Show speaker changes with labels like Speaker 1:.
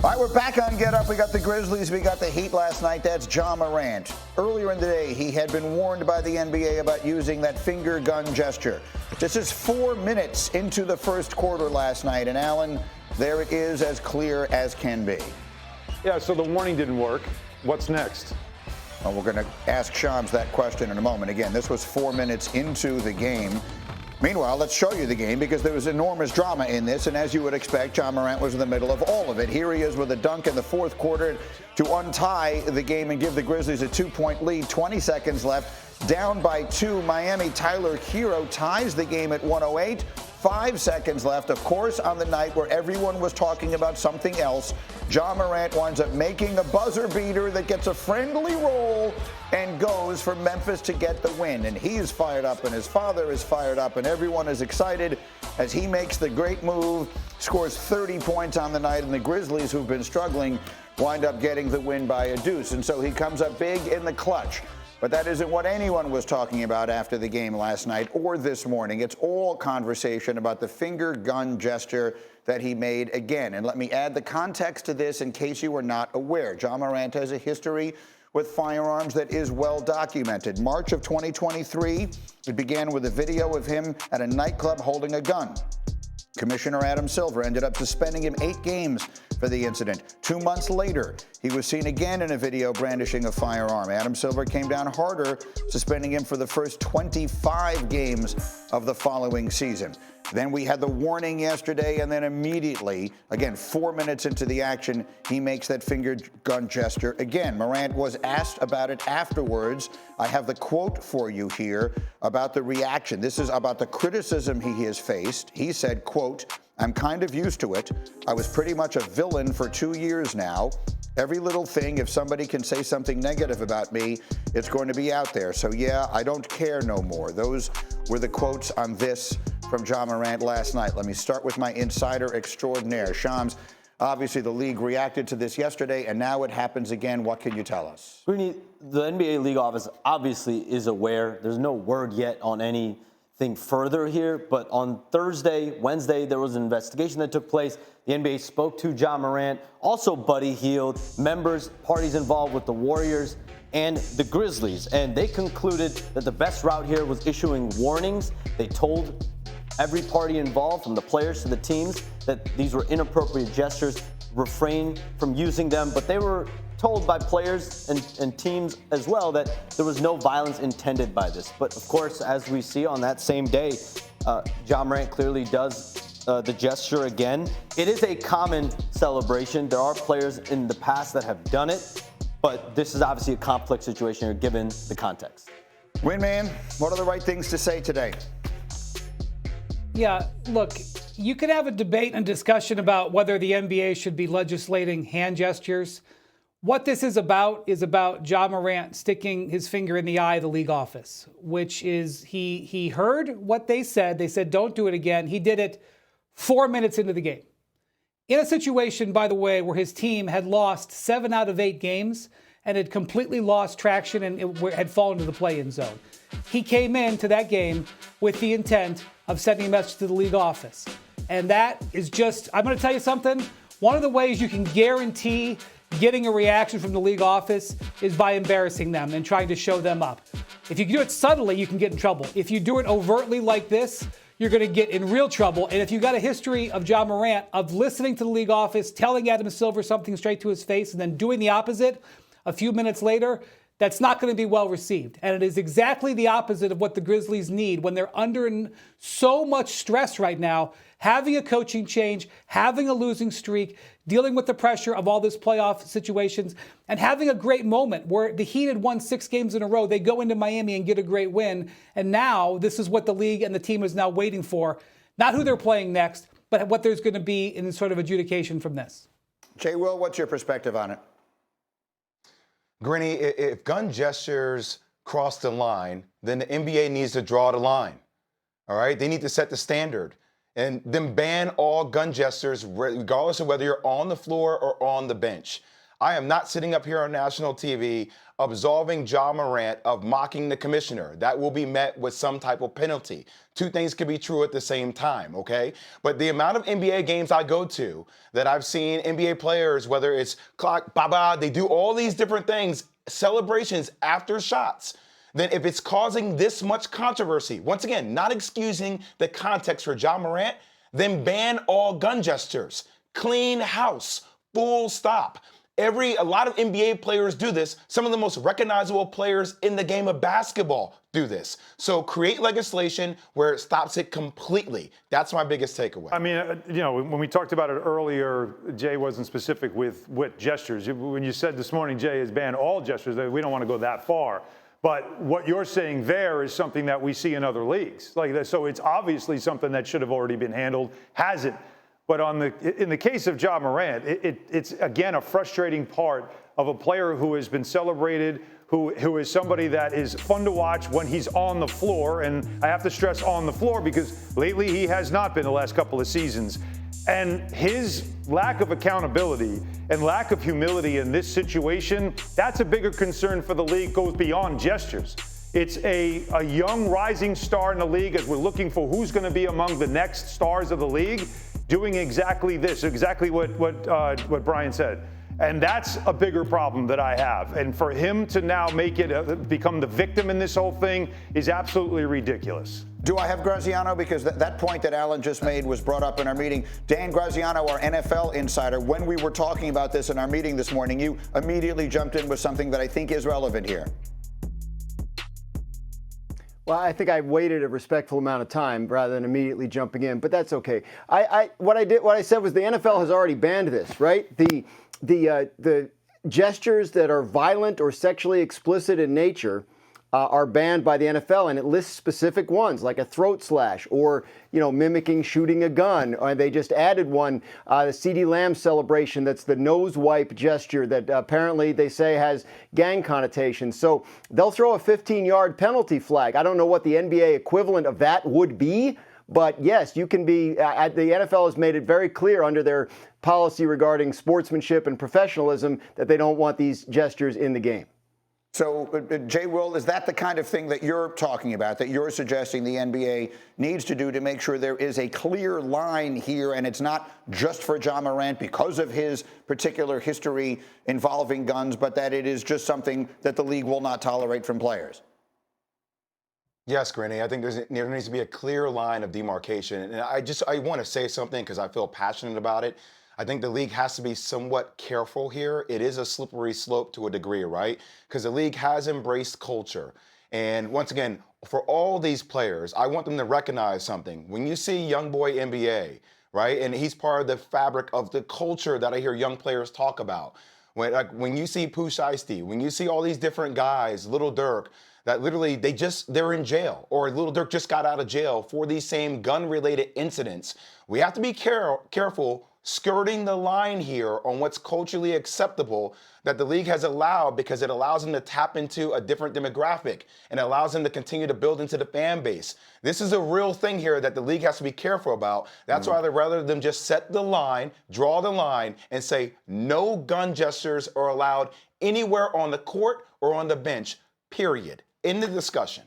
Speaker 1: All right, we're back on Get Up. We got the Grizzlies. We got the Heat last night. That's Ja Morant. Earlier in the day, he had been warned by the NBA about using that finger gun gesture. This is 4 minutes into the first quarter last night. And, Alan, there it is, as clear as can be.
Speaker 2: Yeah, so the warning didn't work. What's next?
Speaker 1: Well, we're going to ask Shams that question in a moment. Again, this was 4 minutes into the game. Meanwhile, let's show you the game because there was enormous drama in this. And as you would expect, Ja Morant was in the middle of all of it. Here he is with a dunk in the fourth quarter to untie the game and give the Grizzlies a 2-point lead. 20 seconds left. Down by 2. Miami Tyler Hero ties the game at 108. 5 seconds left, of course, on the night where everyone was talking about something else. Ja Morant winds up making a buzzer beater that gets a friendly roll and goes for Memphis to get the win. And he is fired up, and his father is fired up, and everyone is excited as he makes the great move, scores 30 points on the night, and the Grizzlies, who've been struggling, wind up getting the win by a deuce. And so he comes up big in the clutch. But that isn't what anyone was talking about after the game last night or this morning. It's all conversation about the finger gun gesture that he made again. And let me add the context to this in case you were not aware. Ja Morant has a history with firearms that is well documented. March of 2023, it began with a video of him at a nightclub holding a gun. Commissioner Adam Silver ended up suspending him 8 games for the incident. 2 months later, he was seen again in a video brandishing a firearm. Adam Silver came down harder, suspending him for the first 25 games of the following season. Then we had the warning yesterday, and then immediately, again, 4 minutes into the action, he makes that finger gun gesture again. Morant was asked about it afterwards. I have the quote for you here about the reaction. This is about the criticism he has faced. He said, quote, "I'm kind of used to it. I was pretty much a villain for 2 years now. Every little thing, if somebody can say something negative about me, it's going to be out there. So yeah, I don't care no more." Those were the quotes on this from Ja Morant last night. Let me start with my insider extraordinaire. Shams, obviously the league reacted to this yesterday, and now it happens again. What can you tell us?
Speaker 3: Greeny, the NBA league office obviously is aware. There's no word yet on anything further here, but on Wednesday, there was an investigation that took place. The NBA spoke to Ja Morant, also Buddy Hield, members, parties involved with the Warriors and the Grizzlies, and they concluded that the best route here was issuing warnings. They told every party involved, from the players to the teams, that these were inappropriate gestures, refrain from using them, but they were told by players and teams as well that there was no violence intended by this. But of course, as we see on that same day, Ja Morant clearly does the gesture again. It is a common celebration. There are players in the past that have done it, but this is obviously a complex situation here given the context.
Speaker 1: Windman, what are the right things to say today?
Speaker 4: Yeah, look, you could have a debate and discussion about whether the NBA should be legislating hand gestures. What this is about Ja Morant sticking his finger in the eye of the league office, which is he heard what they said. They said, don't do it again. He did it 4 minutes into the game. In a situation, by the way, where his team had lost 7 out of 8 games and had completely lost traction and had fallen to the play-in zone. He came into that game with the intent of sending a message to the league office. And that is just, I'm going to tell you something. One of the ways you can guarantee getting a reaction from the league office is by embarrassing them and trying to show them up. If you do it subtly, you can get in trouble. If you do it overtly like this, you're going to get in real trouble. And if you got a history of Ja Morant of listening to the league office, telling Adam Silver something straight to his face, and then doing the opposite a few minutes later, that's not going to be well received. And it is exactly the opposite of what the Grizzlies need when they're under so much stress right now, having a coaching change, having a losing streak, dealing with the pressure of all this playoff situations, and having a great moment where the Heat had won 6 games in a row. They go into Miami and get a great win. And now this is what the league and the team is now waiting for. Not who they're playing next, but what there's going to be in sort of adjudication from this.
Speaker 1: Jay Will, what's your perspective on it?
Speaker 5: Grinny, if gun gestures cross the line, then the NBA needs to draw the line. All right? They need to set the standard and then ban all gun gestures, regardless of whether you're on the floor or on the bench. I am not sitting up here on national TV absolving Ja Morant of mocking the commissioner. That will be met with some type of penalty. Two things can be true at the same time, okay? But the amount of NBA games I go to that I've seen NBA players, whether it's clock, baba, they do all these different things, celebrations after shots. Then if it's causing this much controversy, once again, not excusing the context for Ja Morant, then ban all gun gestures. Clean house, full stop. A lot of NBA players do this. Some of the most recognizable players in the game of basketball do this. So create legislation where it stops it completely. That's my biggest takeaway.
Speaker 2: I mean, when we talked about it earlier, Jay wasn't specific with what gestures. When you said this morning, Jay has banned all gestures, we don't want to go that far. But what you're saying there is something that we see in other leagues. So it's obviously something that should have already been handled, hasn't. But in the case of Ja Morant, it's, again, a frustrating part of a player who has been celebrated, who is somebody that is fun to watch when he's on the floor. And I have to stress on the floor because lately he has not been the last couple of seasons. And his lack of accountability and lack of humility in this situation, that's a bigger concern for the league, goes beyond gestures. It's a young rising star in the league as we're looking for who's going to be among the next stars of the league, doing exactly this, exactly what Brian said. And that's a bigger problem that I have. And for him to now make it become the victim in this whole thing is absolutely ridiculous.
Speaker 1: Do I have Graziano? Because that point that Alan just made was brought up in our meeting. Dan Graziano, our NFL insider, when we were talking about this in our meeting this morning, you immediately jumped in with something that I think is relevant here.
Speaker 6: Well, I think I waited a respectful amount of time rather than immediately jumping in, but that's okay. What I said was the NFL has already banned this, right? The gestures that are violent or sexually explicit in nature are banned by the NFL, and it lists specific ones like a throat slash or mimicking shooting a gun. Or they just added one, the CeeDee Lamb celebration. That's the nose wipe gesture that apparently they say has gang connotations. So they'll throw a 15-yard penalty flag. I don't know what the NBA equivalent of that would be. But yes, you can be, the NFL has made it very clear under their policy regarding sportsmanship and professionalism that they don't want these gestures in the game.
Speaker 1: So, Jay Will, is that the kind of thing that you're talking about, that you're suggesting the NBA needs to do to make sure there is a clear line here and it's not just for Ja Morant because of his particular history involving guns, but that it is just something that the league will not tolerate from players?
Speaker 5: Yes, Granny. I think there needs to be a clear line of demarcation. And I want to say something because I feel passionate about it. I think the league has to be somewhat careful here. It is a slippery slope to a degree, right? Because the league has embraced culture. And once again, for all these players, I want them to recognize something. When you see young boy NBA, right, and he's part of the fabric of the culture that I hear young players talk about. When you see Pooh Shiesty, when you see all these different guys, Little Dirk, that literally they're in jail, or Little Dirk just got out of jail for these same gun-related incidents. We have to be careful skirting the line here on what's culturally acceptable that the league has allowed, because it allows them to tap into a different demographic and allows them to continue to build into the fan base. This is a real thing here that the league has to be careful about. That's why rather than just set the line, draw the line, and say no gun gestures are allowed anywhere on the court or on the bench, period. End the discussion.